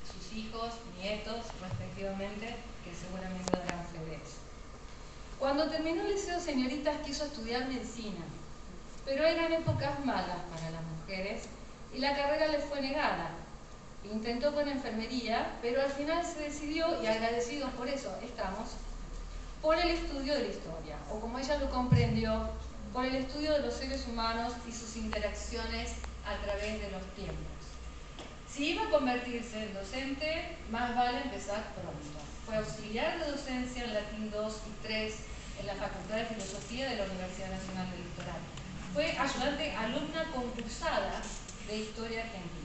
sus hijos, nietos, respectivamente, que seguramente darán fe de eso. Cuando terminó el liceo Señoritas quiso estudiar medicina, pero eran épocas malas para las mujeres y la carrera le fue negada. Intentó con enfermería, pero al final se decidió, y agradecidos por eso estamos, por el estudio de la historia, o como ella lo comprendió, por el estudio de los seres humanos y sus interacciones a través de los tiempos. Si iba a convertirse en docente, más vale empezar pronto. Fue auxiliar de docencia en latín 2 y 3 en la Facultad de Filosofía de la Universidad Nacional del Litoral. Fue ayudante alumna concursada de Historia Argentina.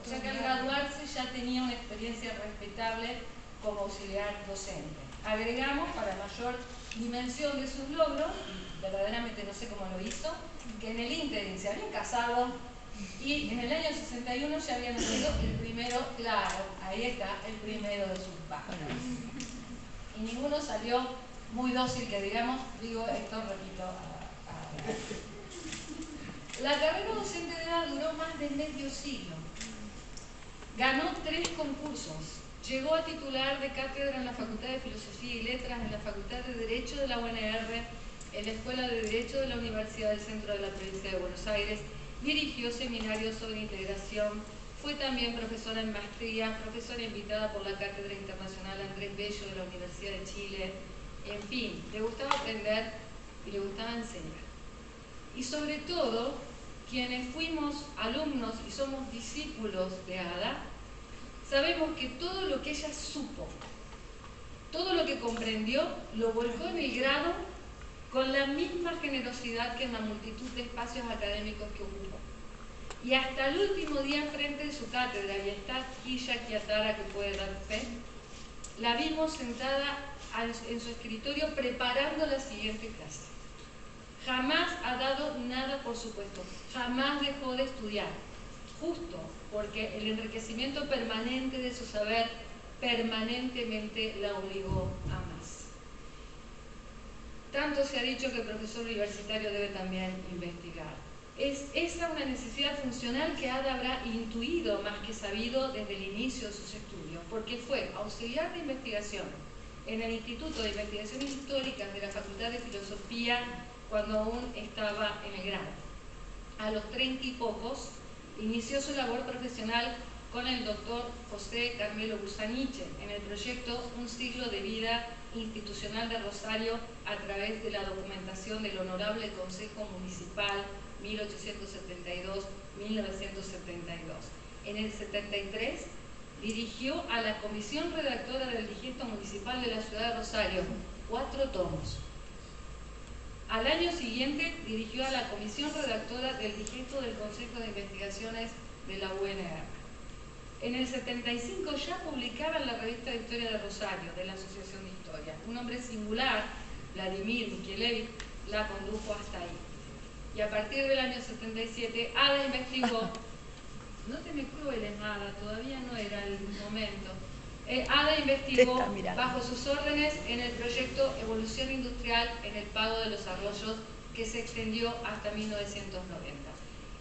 O sea que al graduarse ya tenía una experiencia respetable como auxiliar docente. Agregamos, para mayor dimensión de sus logros, verdaderamente no sé cómo lo hizo, que en el ínterin se habían casado y en el año 61 ya había nacido el primero, claro, ahí está, el primero de sus pájaros. Y ninguno salió muy dócil, que digamos, digo esto, repito, La carrera docente de Ada duró más de medio siglo. Ganó 3 concursos. Llegó a titular de cátedra en la Facultad de Filosofía y Letras, en la Facultad de Derecho de la UNR, en la Escuela de Derecho de la Universidad del Centro de la Provincia de Buenos Aires, dirigió seminarios sobre integración, fue también profesora en maestría, profesora invitada por la Cátedra Internacional Andrés Bello de la Universidad de Chile. En fin, le gustaba aprender y le gustaba enseñar. Y sobre todo, quienes fuimos alumnos y somos discípulos de Ada, sabemos que todo lo que ella supo, todo lo que comprendió, lo volcó en el grado con la misma generosidad que en la multitud de espacios académicos que ocupó. Y hasta el último día frente de su cátedra, y está aquí Jackie Atara que puede dar fe, la vimos sentada en su escritorio preparando la siguiente clase. Jamás ha dado nada por supuesto, jamás dejó de estudiar, justo porque el enriquecimiento permanente de su saber permanentemente la obligó a más. Tanto se ha dicho que el profesor universitario debe también investigar. Es esa una necesidad funcional que Ada habrá intuido más que sabido desde el inicio de sus estudios, porque fue auxiliar de investigación en el Instituto de Investigaciones Históricas de la Facultad de Filosofía cuando aún estaba en el grado. A los 30 y pocos inició su labor profesional con el doctor José Carmelo Busaniche en el proyecto Un siglo de vida institucional de Rosario a través de la documentación del Honorable Consejo Municipal 1872-1972. En el 73 dirigió a la comisión redactora del Digesto Municipal de la Ciudad de Rosario, 4 tomos. Al año siguiente dirigió a la comisión redactora del Digesto del Consejo de Investigaciones de la UNR. En el 75 ya publicaba en la revista de Historia de Rosario, de la Asociación de Historia. Un hombre singular, Vladimir Mikhailovich, la condujo hasta ahí. Y a partir del año 77, Ada investigó, no te me crueles, Ada, todavía no era el momento. Ada investigó bajo sus órdenes en el proyecto Evolución Industrial en el Pago de los Arroyos, que se extendió hasta 1990.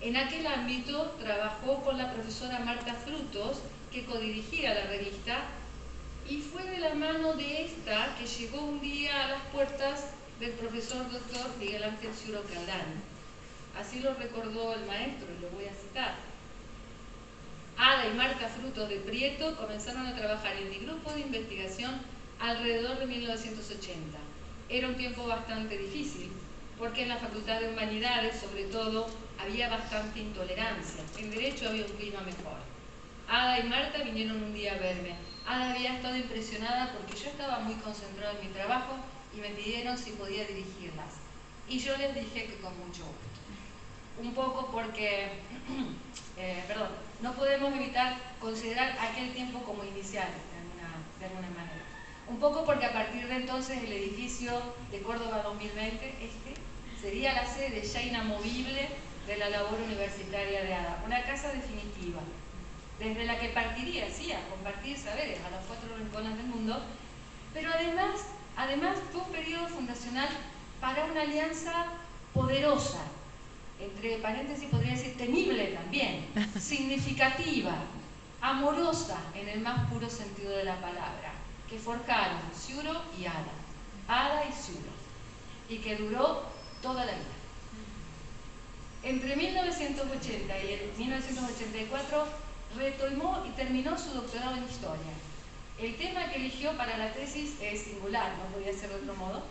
En aquel ámbito trabajó con la profesora Marta Frutos, que codirigía la revista, y fue de la mano de esta que llegó un día a las puertas del profesor doctor Miguel Ángel Ciuro Caldán. Así lo recordó el maestro, y lo voy a citar. Ada y Marta Frutos de Prieto comenzaron a trabajar en mi grupo de investigación alrededor de 1980. Era un tiempo bastante difícil, porque en la Facultad de Humanidades, sobre todo, había bastante intolerancia. En Derecho había un clima mejor. Ada y Marta vinieron un día a verme. Ada había estado impresionada porque yo estaba muy concentrada en mi trabajo y me pidieron si podía dirigirlas. Y yo les dije que con mucho gusto. Un poco porque, no podemos evitar considerar aquel tiempo como inicial, de alguna manera. Un poco porque a partir de entonces el edificio de Córdoba 2020, sería la sede ya inamovible de la labor universitaria de Ada. Una casa definitiva, desde la que partiría, sí, a compartir saberes a los 4 rincones del mundo, pero además fue un periodo fundacional para una alianza poderosa, entre paréntesis podría decir temible también, significativa, amorosa en el más puro sentido de la palabra, que forjaron Ciuro y Ada y Ciuro, y que duró toda la vida. Entre 1980 y 1984 retomó y terminó su doctorado en Historia. El tema que eligió para la tesis es singular, no podía ser de otro modo: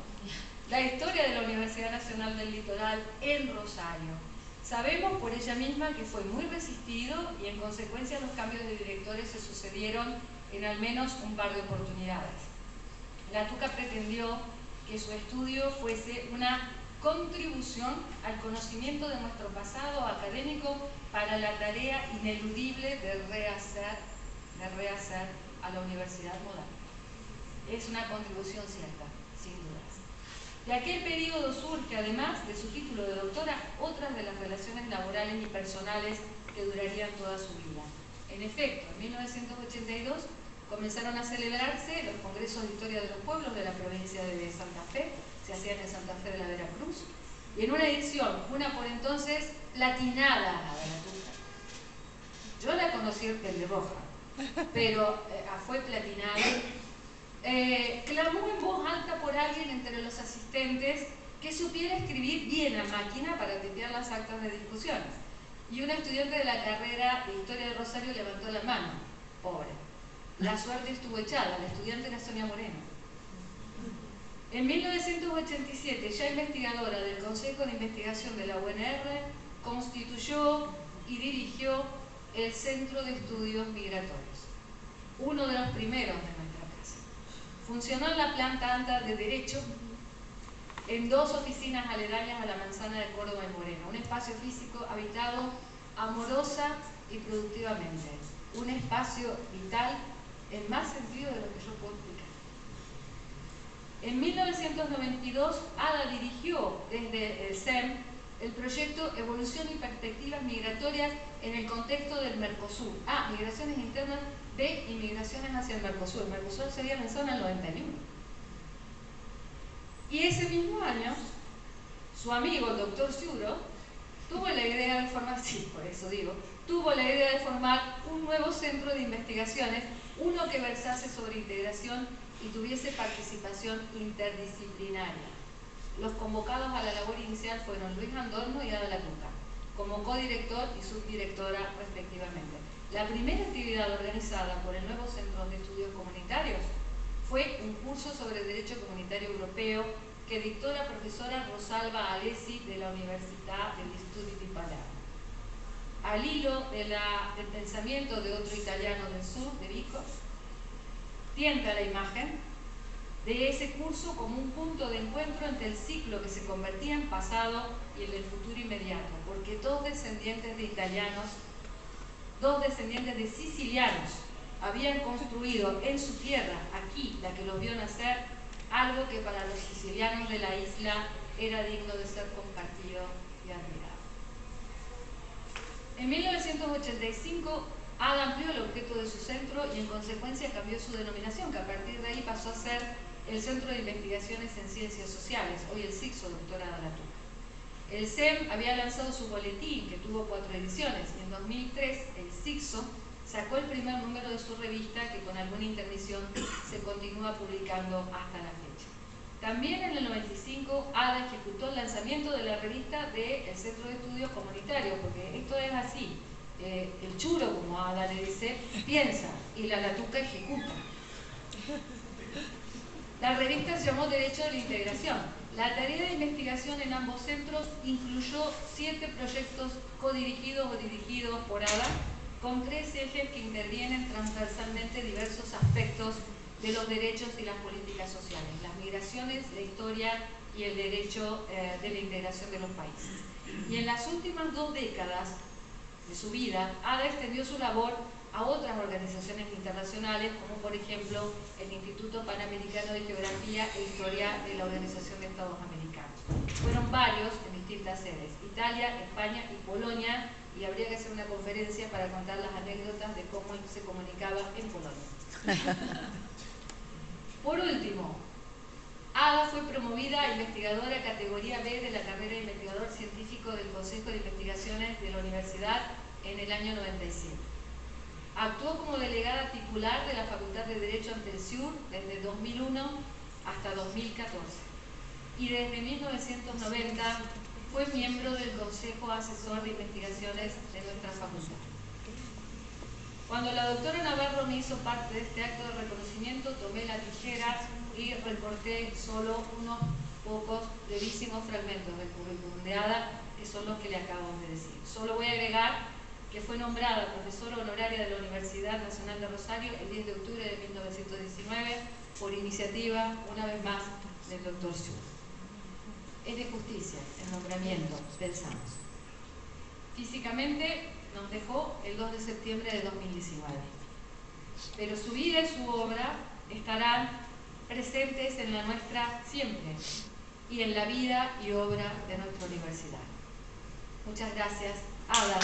la historia de la Universidad Nacional del Litoral en Rosario. Sabemos por ella misma que fue muy resistido y en consecuencia los cambios de directores se sucedieron en al menos un par de oportunidades. La Tuca pretendió que su estudio fuese una contribución al conocimiento de nuestro pasado académico para la tarea ineludible de rehacer a la universidad moderna. Es una contribución cierta, sin dudas. De aquel periodo surge, además de su título de doctora, otras de las relaciones laborales y personales que durarían toda su vida. En efecto, en 1982 comenzaron a celebrarse los congresos de historia de los pueblos de la provincia de Santa Fe, se hacían en Santa Fe de la Veracruz, y en una edición, una por entonces platinada a la Tuca. Yo la conocí en pelirroja, pero fue platinada. Clamó en voz alta por alguien entre los asistentes que supiera escribir bien a máquina para tipear las actas de discusiones. Y una estudiante de la carrera de Historia de Rosario levantó la mano. Pobre. La suerte estuvo echada. La estudiante era Sonia Moreno. En 1987, ya investigadora del Consejo de Investigación de la UNR, constituyó y dirigió el Centro de Estudios Migratorios, uno de los primeros de nuestra casa. Funcionó en la planta alta de Derecho, en 2 oficinas aledañas a la Manzana de Córdoba y Moreno, un espacio físico habitado amorosa y productivamente, un espacio vital en más sentido de lo que yo puedo explicar. En 1992, Ada dirigió desde el CEM el proyecto Evolución y Perspectivas Migratorias en el contexto del Mercosur. Migraciones internas de inmigraciones hacia el Mercosur. El Mercosur se había lanzado en el 91. Y ese mismo año, su amigo, el doctor Ciuro, tuvo la idea de formar, tuvo la idea de formar un nuevo centro de investigaciones, uno que versase sobre integración y tuviese participación interdisciplinaria. Los convocados a la labor inicial fueron Luis Andorno y Ada La Tuca, como codirector y subdirectora respectivamente. La primera actividad organizada por el nuevo Centro de Estudios Comunitarios fue un curso sobre Derecho Comunitario Europeo que dictó la profesora Rosalba Alessi de la Universidad degli Studi di Palermo. Al hilo del pensamiento de otro italiano del sur, de Vico, tienta la imagen de ese curso como un punto de encuentro entre el ciclo que se convertía en pasado y el del futuro inmediato, porque 2 descendientes de italianos, 2 descendientes de sicilianos, habían construido en su tierra, aquí, la que los vio nacer, algo que para los sicilianos de la isla era digno de ser compartido y admirado. En 1985, Ada amplió el objeto de su centro y en consecuencia cambió su denominación, que a partir de ahí pasó a ser el Centro de Investigaciones en Ciencias Sociales, hoy el CICSO, doctora Ada La Tuca. El CEM había lanzado su boletín, que tuvo 4 ediciones, y en 2003 el CICSO sacó el primer número de su revista, que con alguna intermisión se continúa publicando hasta la fecha. También en el 95, Ada ejecutó el lanzamiento de la revista del Centro de Estudios Comunitarios, porque esto es así. El churo, como Ada le dice, piensa y la Tuca ejecuta. La revista se llamó Derecho de la Integración. La tarea de investigación en ambos centros incluyó 7 proyectos codirigidos o dirigidos por Ada, con 3 ejes que intervienen transversalmente diversos aspectos de los derechos y las políticas sociales: las migraciones, la historia y el derecho de la integración de los países. Y en las últimas 2 décadas de su vida, Ada extendió su labor a otras organizaciones internacionales, como por ejemplo el Instituto Panamericano de Geografía e Historia de la Organización de Estados Americanos. Fueron varios en distintas sedes: Italia, España y Polonia, y habría que hacer una conferencia para contar las anécdotas de cómo se comunicaba en Polonia. Por último, Ada fue promovida a investigadora categoría B de la carrera de investigador científico del Consejo de Investigaciones de la Universidad en el año 97. Actuó como delegada titular de la Facultad de Derecho ante el SIUR desde 2001 hasta 2014 y desde 1990 fue miembro del Consejo Asesor de Investigaciones de nuestra facultad. Cuando la doctora Navarro me hizo parte de este acto de reconocimiento, tomé la tijera y recorté solo unos pocos brevísimos fragmentos del currículum de Ada, que son los que le acabamos de decir. Solo voy a agregar que fue nombrada profesora honoraria de la Universidad Nacional de Rosario el 10 de octubre de 1919 por iniciativa, una vez más, del doctor Schur. Es de justicia el nombramiento, pensamos. Físicamente nos dejó el 2 de septiembre de 2019, pero su vida y su obra estarán presentes en la nuestra siempre y en la vida y obra de nuestra universidad. Muchas gracias. Ada.